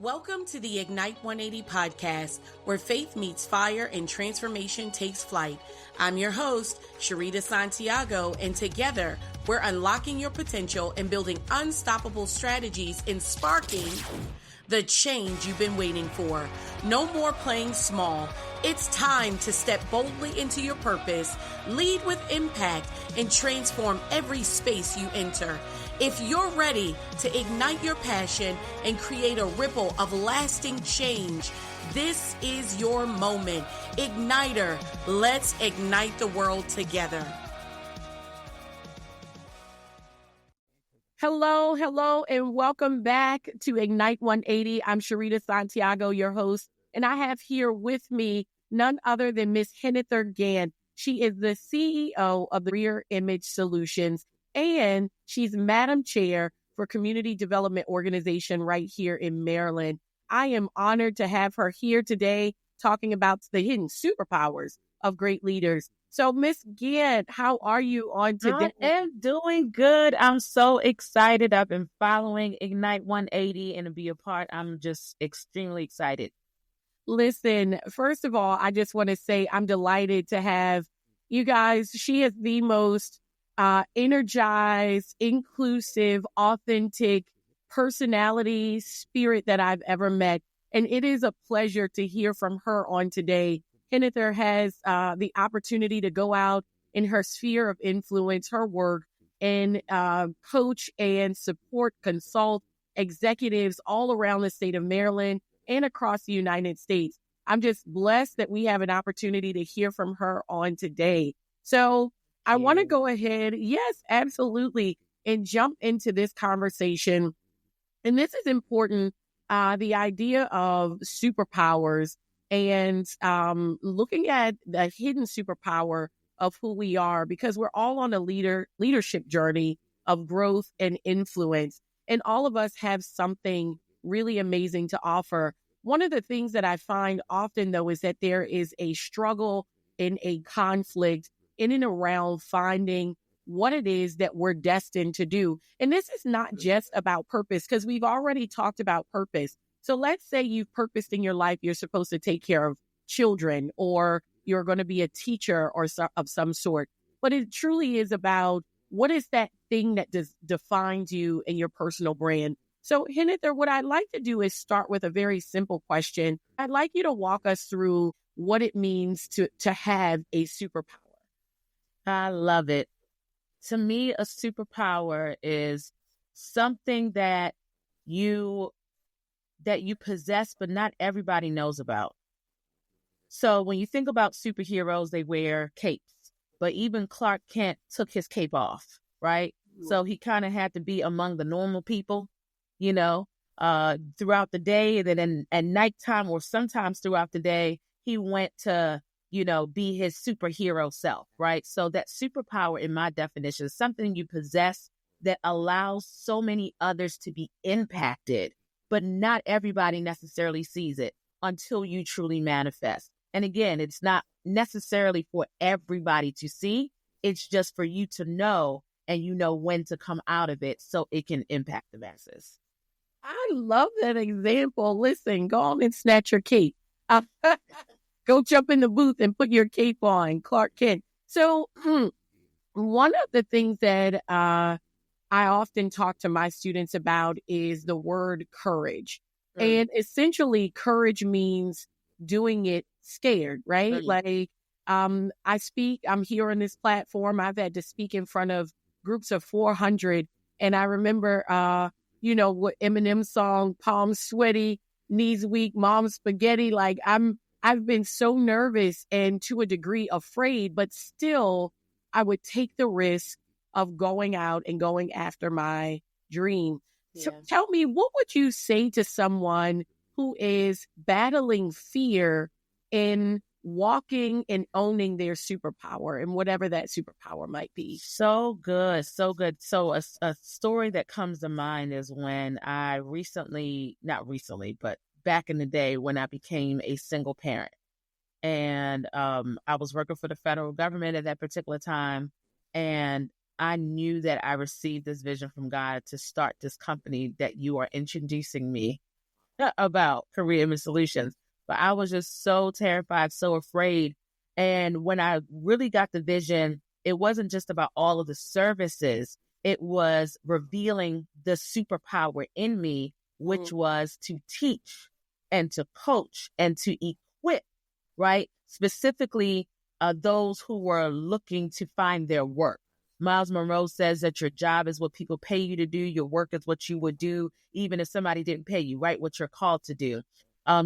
Welcome to the Ignite 180 podcast, where faith meets fire and transformation takes flight. I'm your host, Sharita Santiago, and together we're unlocking your potential and building unstoppable strategies and sparking the change you've been waiting for. No more playing small. It's time to step boldly into your purpose, lead with impact, and transform every space you enter. If you're ready to ignite your passion and create a ripple of lasting change, this is your moment. Igniter, let's ignite the world together. Hello, and welcome back to Ignite 180. I'm Sharita Santiago, your host, and I have here with me none other than Miss Hennither Gant. She is the CEO of the Rear Image Solutions, and she's Madam Chair for Community Development Organization right here in Maryland. I am honored to have her here today talking about the hidden superpowers of great leaders. So, Miss Gant, how are you on today? I am doing good. I'm so excited. I've been following Ignite 180 and to be a part. I'm just extremely excited. Listen, first of all, I just want to say I'm delighted to have you guys. She is the most energized, inclusive, authentic personality, spirit that I've ever met. And it is a pleasure to hear from her on today. Hennither has the opportunity to go out in her sphere of influence, her work, and coach and support, consult executives all around the state of Maryland and across the United States. I'm just blessed that we have an opportunity to hear from her on today. So I want to go ahead, yes, absolutely, and jump into this conversation. And this is important, the idea of superpowers and looking at the hidden superpower of who we are, because we're all on a leadership journey of growth and influence. And all of us have something really amazing to offer. One of the things that I find often, though, is that there is a struggle and a conflict in and around finding what it is that we're destined to do. And this is not just about purpose, because we've already talked about purpose. So let's say you've purposed in your life, you're supposed to take care of children, or you're going to be a teacher or of some sort. But it truly is about what is that thing that defines you and your personal brand. So, Hennither, what I'd like to do is start with a very simple question. I'd like you to walk us through what it means to have a superpower. I love it. To me, a superpower is something that you possess, but not everybody knows about. So when you think about superheroes, they wear capes, but even Clark Kent took his cape off, right? So he kind of had to be among the normal people, throughout the day. And then at nighttime or sometimes throughout the day, he went to, be his superhero self, right? So that superpower, in my definition, is something you possess that allows so many others to be impacted, but not everybody necessarily sees it until you truly manifest. And again, it's not necessarily for everybody to see. It's just for you to know, and you know when to come out of it so it can impact the masses. I love that example. Listen, go on and snatch your cape. Go jump in the booth and put your cape on, Clark Kent. So one of the things that I often talk to my students about is the word courage. And essentially, courage means doing it scared, right? Like I'm here on this platform. I've had to speak in front of groups of 400. And I remember, what Eminem's song, palms sweaty, knees weak, mom's spaghetti. Like I've been so nervous and to a degree afraid, but still I would take the risk of going out and going after my dream. Yeah. So tell me, what would you say to someone who is battling fear in walking and owning their superpower, and whatever that superpower might be? So good. So a story that comes to mind is when not recently, but back in the day when I became a single parent. And I was working for the federal government at that particular time. And I knew that I received this vision from God to start this company that you are introducing me about career image solutions. But I was just so terrified, so afraid. And when I really got the vision, it wasn't just about all of the services. It was revealing the superpower in me, which was to teach and to coach and to equip, right? Specifically, those who were looking to find their work. Miles Monroe says that your job is what people pay you to do. Your work is what you would do, even if somebody didn't pay you, right? What you're called to do.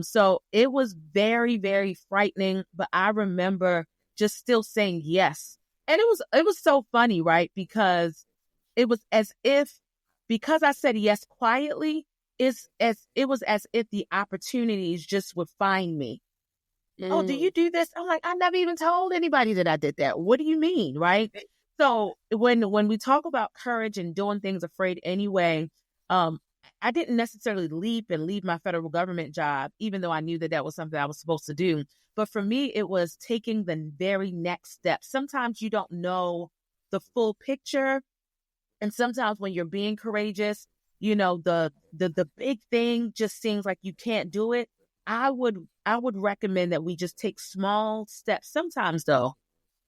So it was very, very frightening, but I remember just still saying yes. And it was so funny, right? Because it was as if, because I said yes quietly, it was as if the opportunities just would find me. Oh, do you do this? I'm like, I never even told anybody that I did that. What do you mean? Right. So when we talk about courage and doing things afraid anyway, I didn't necessarily leave my federal government job, even though I knew that that was something I was supposed to do. But for me, it was taking the very next step. Sometimes you don't know the full picture. And sometimes when you're being courageous, the big thing just seems like you can't do it. I would recommend that we just take small steps. Sometimes though,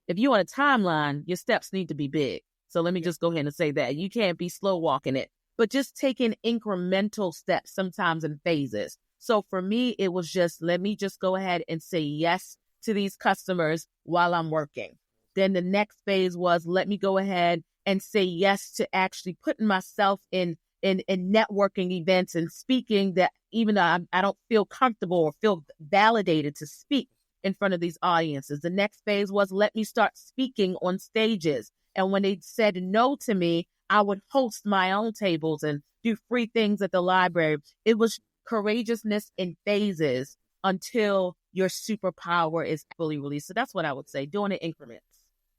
if you want a timeline, your steps need to be big. So let me just go ahead and say that. You can't be slow walking it, but just taking incremental steps sometimes in phases. So for me, it was just, let me just go ahead and say yes to these customers while I'm working. Then the next phase was, let me go ahead and say yes to actually putting myself in networking events and speaking, that even though I don't feel comfortable or feel validated to speak in front of these audiences. The next phase was, let me start speaking on stages. And when they said no to me, I would host my own tables and do free things at the library. It was courageousness in phases until your superpower is fully released. So that's what I would say, doing it in increments.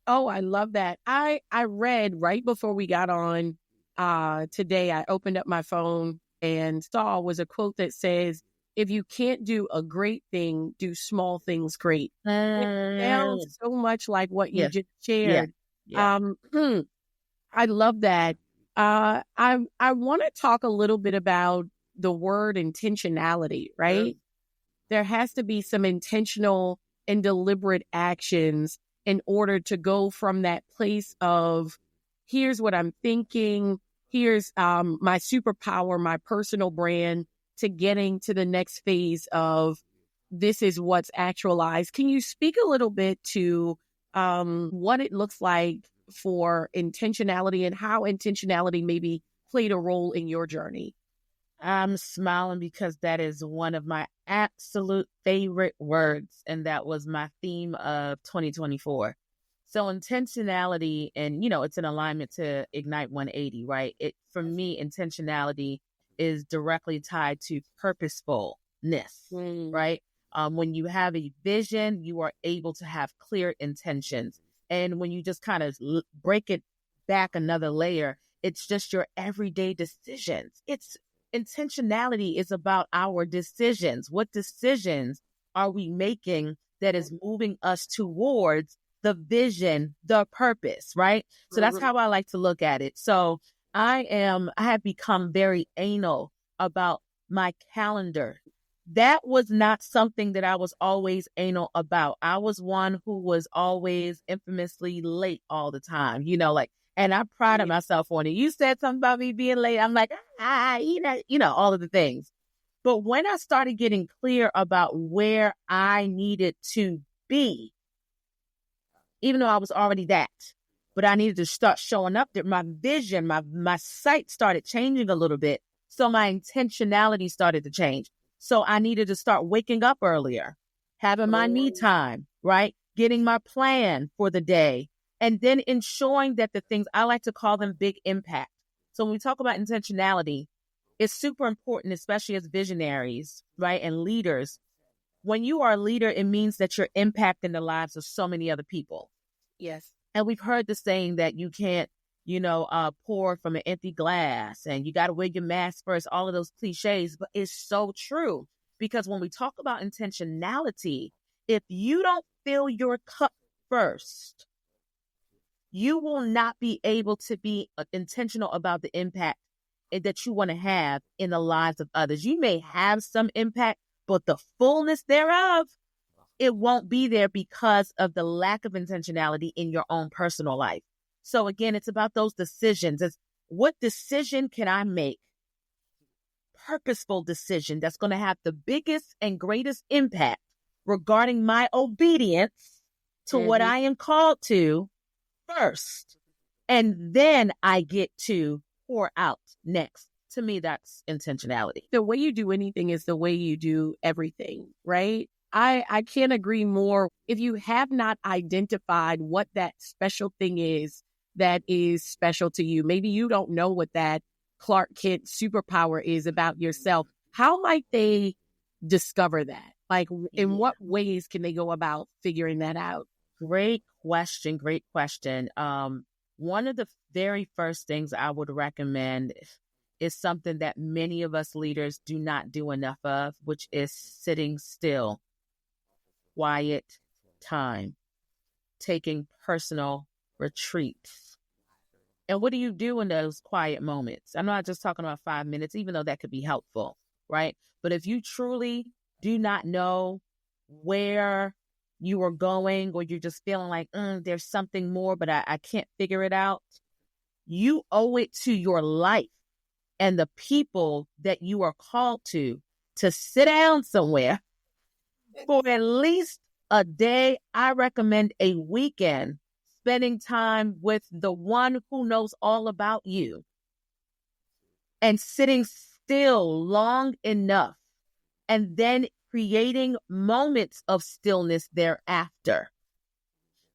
Oh, I love that. I read right before we got on today, I opened up my phone and saw was a quote that says, if you can't do a great thing, do small things great. It sounds so much like what you just shared. Yeah. I love that. I want to talk a little bit about the word intentionality, right? There has to be some intentional and deliberate actions in order to go from that place of, here's what I'm thinking, here's my superpower, my personal brand, to getting to the next phase of, this is what's actualized. Can you speak a little bit to what it looks like for intentionality and how intentionality maybe played a role in your journey? I'm smiling because that is one of my absolute favorite words, and that was my theme of 2024. So intentionality, and it's an alignment to Ignite 180, right? For me, intentionality is directly tied to purposefulness, right? When you have a vision, you are able to have clear intentions. And when you just kind of break it back another layer, it's just your everyday decisions. Intentionality is about our decisions. What decisions are we making that is moving us towards the vision, the purpose, right? So that's how I like to look at it. So I have become very anal about my calendar. That was not something that I was always anal about. I was one who was always infamously late all the time, and I prided myself on it. You said something about me being late. I'm like, all of the things. But when I started getting clear about where I needed to be, even though I was already that, but I needed to start showing up there, my vision, my sight started changing a little bit. So my intentionality started to change. So I needed to start waking up earlier, having my me time, right? Getting my plan for the day. And then ensuring that the things, I like to call them big impact. So when we talk about intentionality, it's super important, especially as visionaries, right? And leaders. When you are a leader, it means that you're impacting the lives of so many other people. Yes. And we've heard the saying that you can't, pour from an empty glass, and you got to wear your mask first, all of those cliches, but it's so true. Because when we talk about intentionality, if you don't fill your cup first, you will not be able to be intentional about the impact that you want to have in the lives of others. You may have some impact, but the fullness thereof, it won't be there because of the lack of intentionality in your own personal life. So again, it's about those decisions. It's what decision can I make? Purposeful decision that's going to have the biggest and greatest impact regarding my obedience to what I am called to first. And then I get to pour out next. To me, that's intentionality. The way you do anything is the way you do everything, right? I can't agree more. If you have not identified what that special thing is that is special to you, maybe you don't know what that Clark Kent superpower is about yourself. How might they discover that? Like, in what ways can they go about figuring that out? Great question. Great question. One of the very first things I would recommend is something that many of us leaders do not do enough of, which is sitting still. Quiet time, taking personal retreats. And what do you do in those quiet moments? I'm not just talking about 5 minutes, even though that could be helpful, right? But if you truly do not know where you are going, or you're just feeling like there's something more, but I can't figure it out, you owe it to your life and the people that you are called to sit down somewhere for at least a day. I recommend a weekend, spending time with the one who knows all about you and sitting still long enough, and then creating moments of stillness thereafter.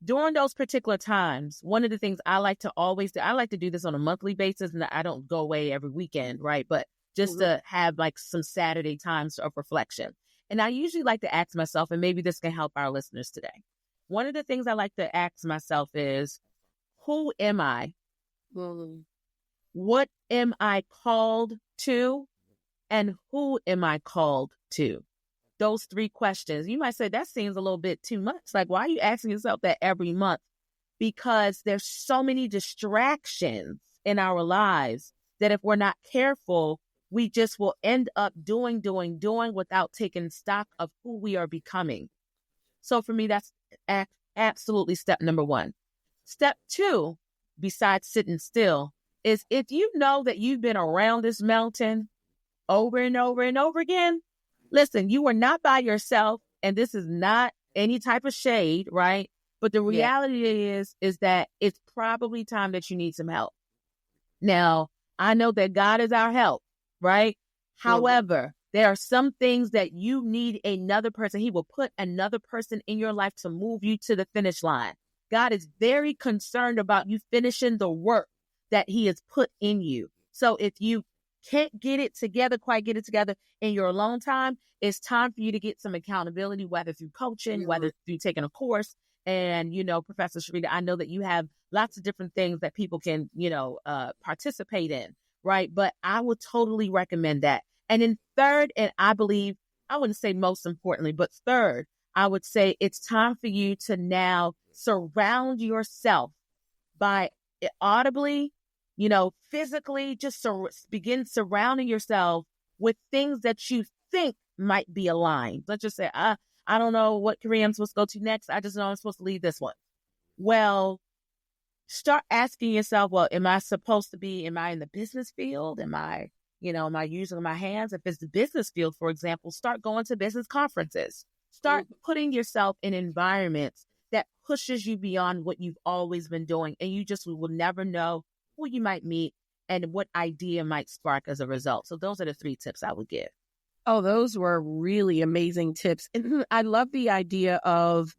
During those particular times, one of the things I like to always do, I like to do this on a monthly basis, and I don't go away every weekend, right? But just to have like some Saturday times of reflection. And I usually like to ask myself, and maybe this can help our listeners today. One of the things I like to ask myself is, who am I? What am I called to? And who am I called to? Those three questions. You might say that seems a little bit too much. Like, why are you asking yourself that every month? Because there's so many distractions in our lives that if we're not careful, we just will end up doing without taking stock of who we are becoming. So for me, that's absolutely step number one. Step two, besides sitting still, is if you know that you've been around this mountain over and over and over again, listen, you are not by yourself, and this is not any type of shade, right? But the reality is that it's probably time that you need some help. Now, I know that God is our help, right? However, there are some things that you need another person. He will put another person in your life to move you to the finish line. God is very concerned about you finishing the work that he has put in you. So if you can't quite get it together in your alone time, it's time for you to get some accountability, whether through coaching, whether through taking a course. And, Professor Sharita, I know that you have lots of different things that people can, participate in, right? But I would totally recommend that. And then third, and I believe, I wouldn't say most importantly, but third, I would say it's time for you to now surround yourself by audibly, physically, just begin surrounding yourself with things that you think might be aligned. Let's just say, I don't know what career I'm supposed to go to next. I just know I'm supposed to leave this one. Well, start asking yourself, well, am I in the business field? Am I using my hands? If it's the business field, for example, start going to business conferences. Start putting yourself in environments that pushes you beyond what you've always been doing. And you just will never know who you might meet and what idea might spark as a result. So those are the 3 tips I would give. Oh, those were really amazing tips. And I love the idea of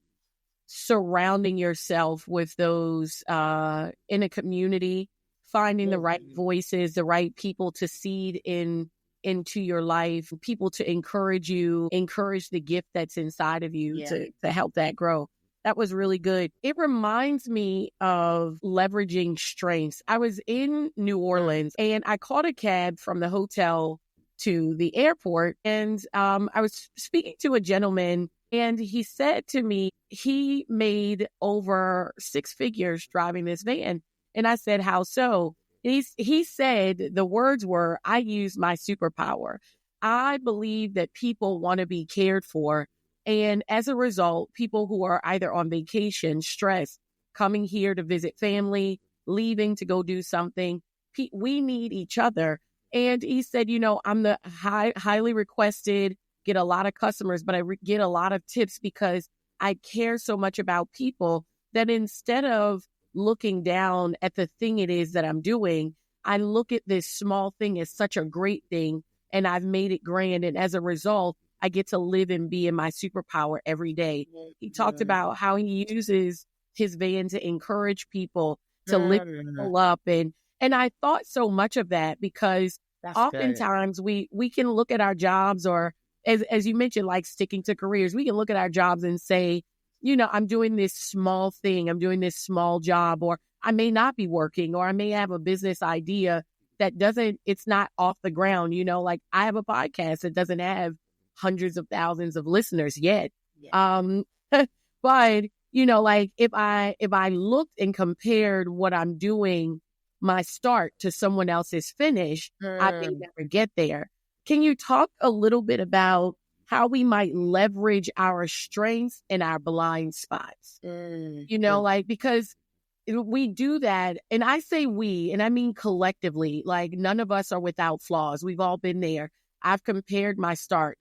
surrounding yourself with those in a community, finding the right voices, the right people to seed into your life, people to encourage you, encourage the gift that's inside of you to help that grow. That was really good. It reminds me of leveraging strengths. I was in New Orleans and I caught a cab from the hotel to the airport. And I was speaking to a gentleman and he said to me, he made over 6 figures driving this van. And I said, how so? He said the words were, I use my superpower. I believe that people want to be cared for. And as a result, people who are either on vacation, stressed, coming here to visit family, leaving to go do something, we need each other. And he said, I'm the highly requested, get a lot of customers, but I get a lot of tips because I care so much about people that instead of looking down at the thing it is that I'm doing, I look at this small thing as such a great thing, and I've made it grand. And as a result, I get to live and be in my superpower every day. He talked about how he uses his van to encourage people, to lift people up. And I thought so much of that because oftentimes we can look at our jobs, or as you mentioned, like sticking to careers, we can look at our jobs and say, I'm doing this small thing, I'm doing this small job, or I may not be working, or I may have a business idea that it's not off the ground. Like I have a podcast that doesn't have hundreds of thousands of listeners yet. Yeah. But, like if I looked and compared what I'm doing, my start to someone else's finish, I may never get there. Can you talk a little bit about how we might leverage our strengths and our blind spots? Like, because we do that, and I say we, and I mean collectively, like none of us are without flaws. We've all been there. I've compared my start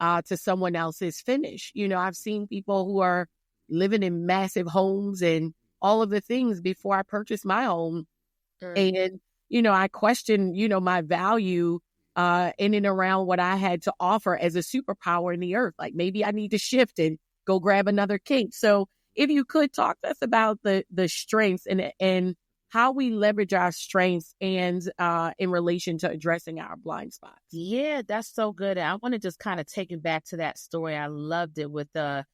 to someone else's finish. I've seen people who are living in massive homes and all of the things before I purchased my home. And, I question, my value in and around what I had to offer as a superpower in the earth. Like maybe I need to shift and go grab another kink. So if you could talk to us about the strengths and how we leverage our strengths and in relation to addressing our blind spots. Yeah, that's so good. I want to just kind of take it back to that story. I loved it with the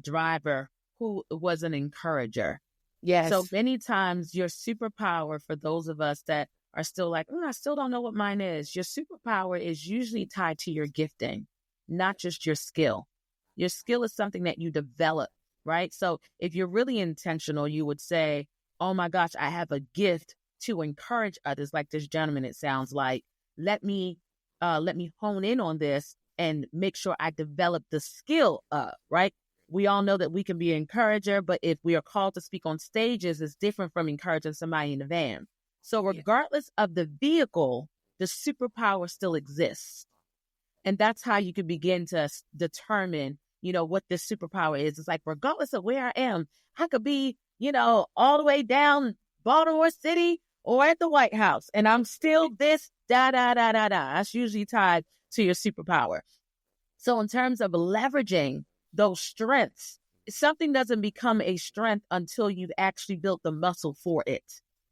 driver who was an encourager. Yes. So many times your superpower, for those of us that are still like, I still don't know what mine is. Your superpower is usually tied to your gifting, not just your skill. Your skill is something that you develop, right? So if you're really intentional, you would say, oh my gosh, I have a gift to encourage others, like this gentleman, it sounds like. Let me hone in on this and make sure I develop the skill up, right? We all know that we can be an encourager, but if we are called to speak on stages, it's different from encouraging somebody in a van. So regardless of the vehicle, the superpower still exists. And that's how you can begin to determine, what this superpower is. It's like, regardless of where I am, I could be, all the way down Baltimore City or at the White House, and I'm still this, da, da, da, da, da. That's usually tied to your superpower. So in terms of leveraging those strengths, something doesn't become a strength until you've actually built the muscle for it,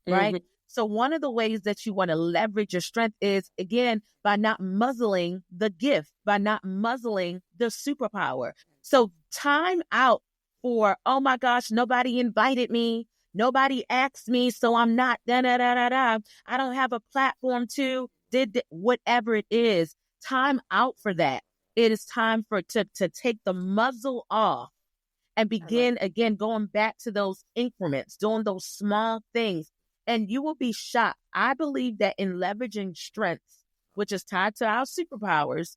right? Mm-hmm. So one of the ways that you want to leverage your strength is, again, by not muzzling the gift, by not muzzling the superpower. So time out for, oh my gosh, nobody invited me, nobody asked me, so I'm not, da da da da da. I don't have a platform to, whatever it is. Time out for that. It is time to take the muzzle off and begin again, going back to those increments, doing those small things. And you will be shocked. I believe that in leveraging strengths, which is tied to our superpowers,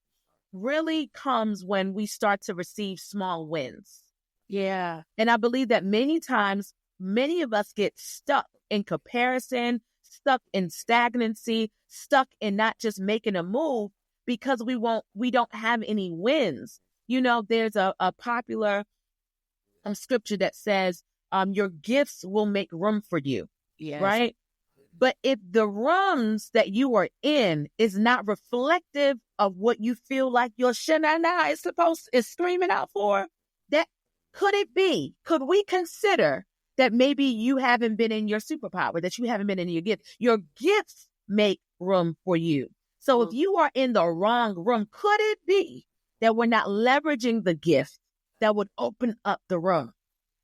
really comes when we start to receive small wins. Yeah. And I believe that many times, many of us get stuck in comparison, stuck in stagnancy, stuck in not just making a move because we don't have any wins. There's a popular scripture that says, your gifts will make room for you. Yes. Right? But if the rooms that you are in is not reflective of what you feel like your shanana is screaming out for, that could it be? Could we consider that maybe you haven't been in your superpower, that you haven't been in your gift? Your gifts make room for you. So if you are in the wrong room, could it be that we're not leveraging the gift that would open up the room?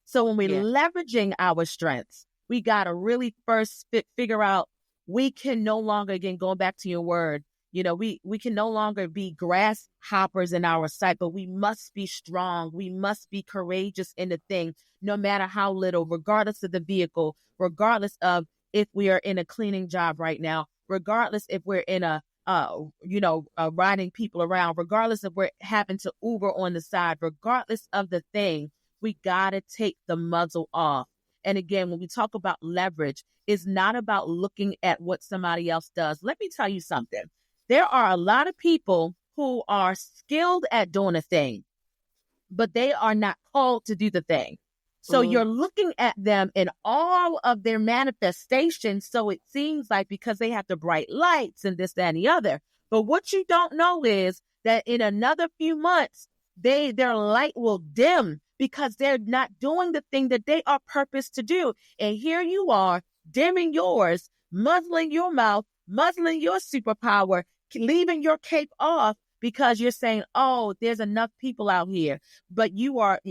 So when we're leveraging our strengths, we got to really first figure out we can no longer, again, going back to your word, we can no longer be grasshoppers in our sight, but we must be strong. We must be courageous in the thing, no matter how little, regardless of the vehicle, regardless of if we are in a cleaning job right now, regardless if we're in a riding people around, regardless if we're having to Uber on the side, regardless of the thing, we got to take the muzzle off. And again, when we talk about leverage, it's not about looking at what somebody else does. Let me tell you something. There are a lot of people who are skilled at doing a thing, but they are not called to do the thing. So you're looking at them in all of their manifestations. So it seems like because they have the bright lights and this, that, and the other. But what you don't know is that in another few months, their light will dim because they're not doing the thing that they are purposed to do. And here you are dimming yours, muzzling your mouth, muzzling your superpower, leaving your cape off because you're saying, oh, there's enough people out here. But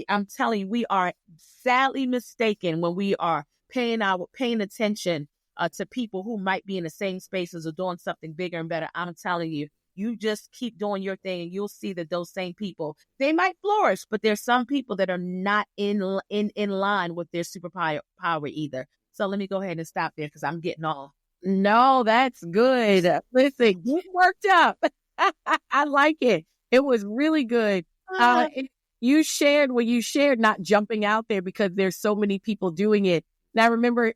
I'm telling you, we are sadly mistaken when we are paying attention to people who might be in the same spaces or doing something bigger and better. I'm telling you, you just keep doing your thing and you'll see that those same people, they might flourish, but there's some people that are not in line with their superpower either. So let me go ahead and stop there because I'm getting all. No, that's good. Listen, get worked up. I like it. It was really good. You shared what you shared, not jumping out there because there's so many people doing it. And I remember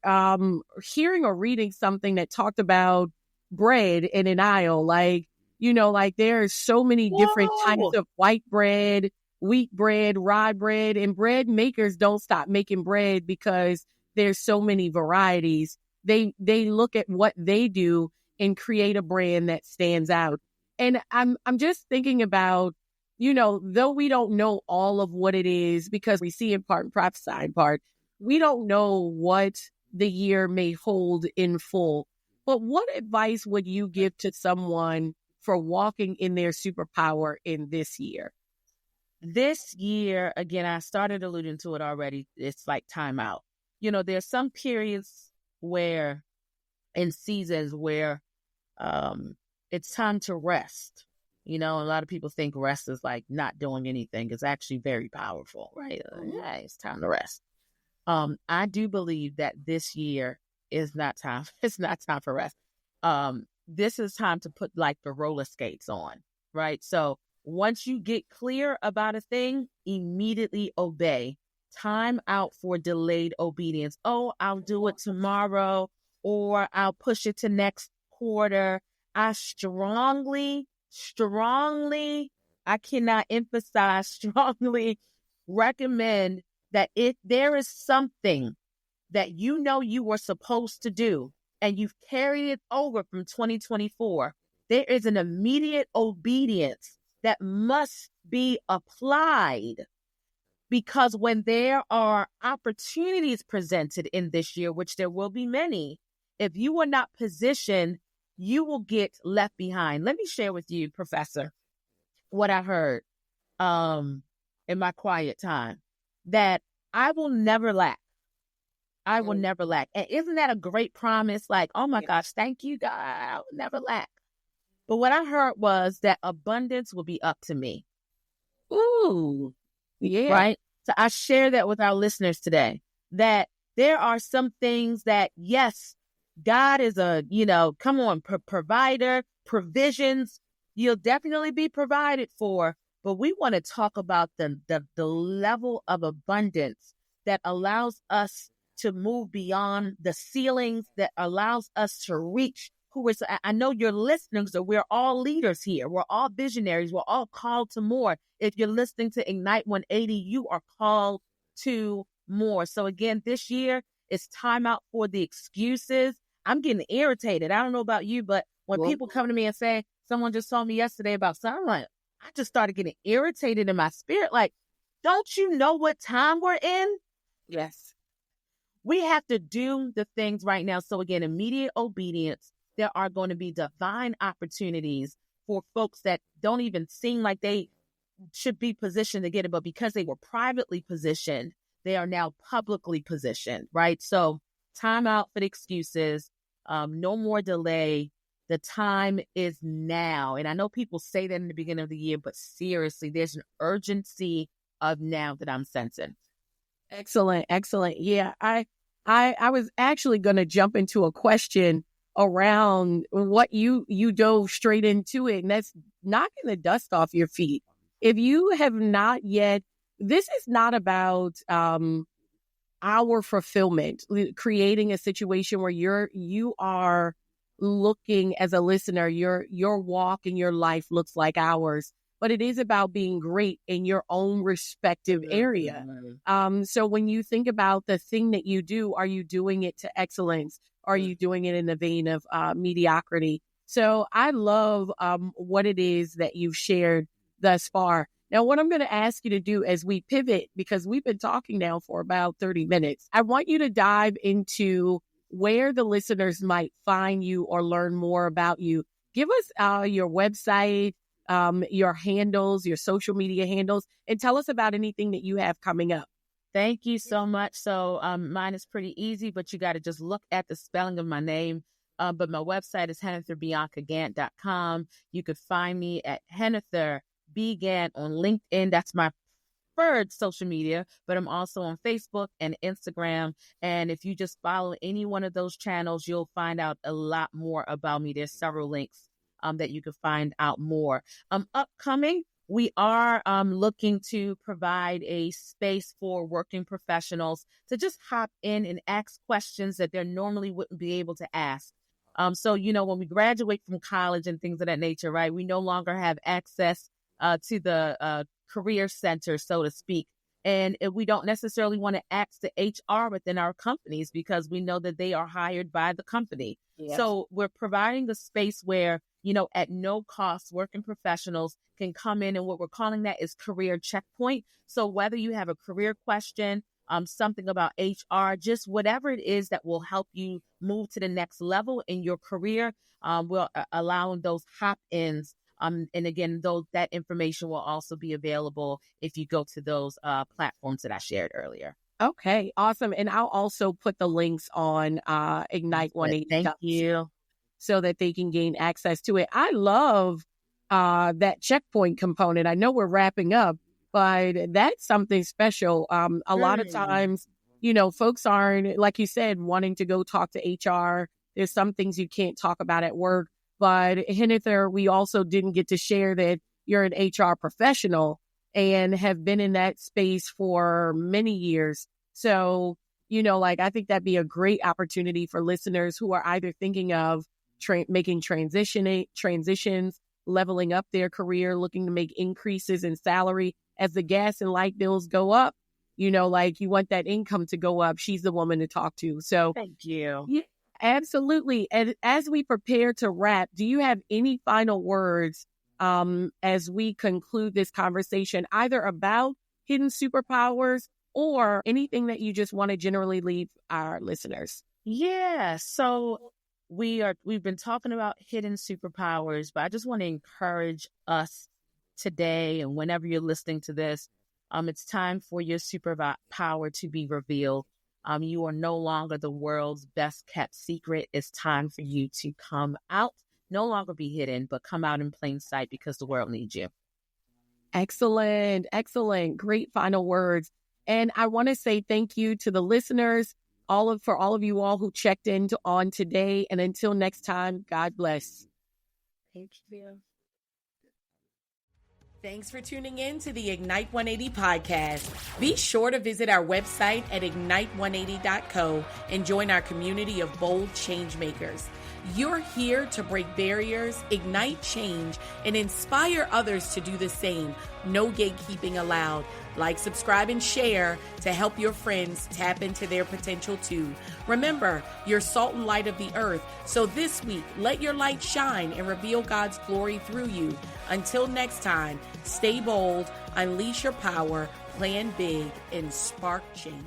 hearing or reading something that talked about bread in an aisle. Like there are so many different types of white bread, wheat bread, rye bread, and bread makers don't stop making bread because there's so many varieties. They look at what they do and create a brand that stands out. And I'm just thinking about, though we don't know all of what it is because we see in part and prophesy in part, we don't know what the year may hold in full. But what advice would you give to someone for walking in their superpower in this year? This year, again, I started alluding to it already. It's like time out. There's some periods in seasons where it's time to rest. A lot of people think rest is like not doing anything. It's actually very powerful, right? Yeah, it's time to rest. I do believe that this year is not time. It's not time for rest. This is time to put like the roller skates on, right? So once you get clear about a thing, immediately obey. Time out for delayed obedience. Oh, I'll do it tomorrow, or I'll push it to next quarter. I strongly, I cannot emphasize strongly recommend that if there is something that you were supposed to do and you've carried it over from 2024, there is an immediate obedience that must be applied. Because when there are opportunities presented in this year, which there will be many, if you are not positioned, you will get left behind. Let me share with you, Professor, what I heard in my quiet time, that I will never lack. I will never lack. And isn't that a great promise? Like, oh my gosh, thank you, God. I will never lack. But what I heard was that abundance will be up to me. Ooh, yeah. Right? So I share that with our listeners today, that there are some things that, yes, God is provider, provisions. You'll definitely be provided for. But we want to talk about the level of abundance that allows us to move beyond the ceilings, that allows us to reach I know your listeners, that we're all leaders here. We're all visionaries. We're all called to more. If you're listening to Ignite 180, you are called to more. So again, this year, it's time out for the excuses. I'm getting irritated. I don't know about you, but when people come to me and say, someone just told me yesterday about something, I'm like, I just started getting irritated in my spirit. Like, don't you know what time we're in? Yes. We have to do the things right now. So again, immediate obedience. There are going to be divine opportunities for folks that don't even seem like they should be positioned to get it, but because they were privately positioned, they are now publicly positioned, right? So time out for the excuses, no more delay. The time is now. And I know people say that in the beginning of the year, but seriously, there's an urgency of now that I'm sensing. Excellent. Yeah, I I was actually going to jump into a question around what you dove straight into it, and that's knocking the dust off your feet. If you have not yet, this is not about our fulfillment, creating a situation where you are looking as a listener, your walk and your life looks like ours, but it is about being great in your own respective area. So when you think about the thing that you do, are you doing it to excellence? Are you doing it in the vein of mediocrity? So I love what it is that you've shared thus far. Now, what I'm going to ask you to do as we pivot, because we've been talking now for about 30 minutes, I want you to dive into where the listeners might find you or learn more about you. Give us your website, your handles, your social media handles, and tell us about anything that you have coming up. Thank you so much. So mine is pretty easy, but you got to just look at the spelling of my name. But my website is HennitherGant.com. You could find me at Hennither Gant on LinkedIn. That's my preferred social media, but I'm also on Facebook and Instagram. And if you just follow any one of those channels, you'll find out a lot more about me. There's several links that you can find out more. Upcoming, we are looking to provide a space for working professionals to just hop in and ask questions that they normally wouldn't be able to ask. So, when we graduate from college and things of that nature, right, we no longer have access to the career center, so to speak. And we don't necessarily want to ask the HR within our companies because we know that they are hired by the company. Yes. So we're providing a space where, at no cost, working professionals can come in, and what we're calling that is career checkpoint. So whether you have a career question, something about HR, just whatever it is that will help you move to the next level in your career, we're allowing those hop-ins. And again, that information will also be available if you go to those platforms that I shared earlier. Okay, awesome. And I'll also put the links on Ignite 180. Thank you. So that they can gain access to it. I love that checkpoint component. I know we're wrapping up, but that's something special. A lot of times, folks aren't, like you said, wanting to go talk to HR. There's some things you can't talk about at work. But Hennither, we also didn't get to share that you're an HR professional and have been in that space for many years. So, I think that'd be a great opportunity for listeners who are either thinking of making transitions, leveling up their career, looking to make increases in salary as the gas and light bills go up. You want that income to go up. She's the woman to talk to. So thank you. Yeah. Absolutely. And as we prepare to wrap, do you have any final words as we conclude this conversation, either about hidden superpowers or anything that you just want to generally leave our listeners? Yeah. So we've been talking about hidden superpowers, but I just want to encourage us today and whenever you're listening to this, it's time for your superpower to be revealed. You are no longer the world's best kept secret. It's time for you to come out, no longer be hidden, but come out in plain sight because the world needs you. Excellent. Excellent. Great final words. And I want to say thank you to the listeners, for all of you all who checked in on today. And until next time, God bless. Thank you. Thanks for tuning in to the Ignite 180 podcast. Be sure to visit our website at ignite180.co and join our community of bold change makers. You're here to break barriers, ignite change, and inspire others to do the same. No gatekeeping allowed. Like, subscribe, and share to help your friends tap into their potential too. Remember, you're salt and light of the earth. So this week, let your light shine and reveal God's glory through you. Until next time, stay bold, unleash your power, plan big, and spark change.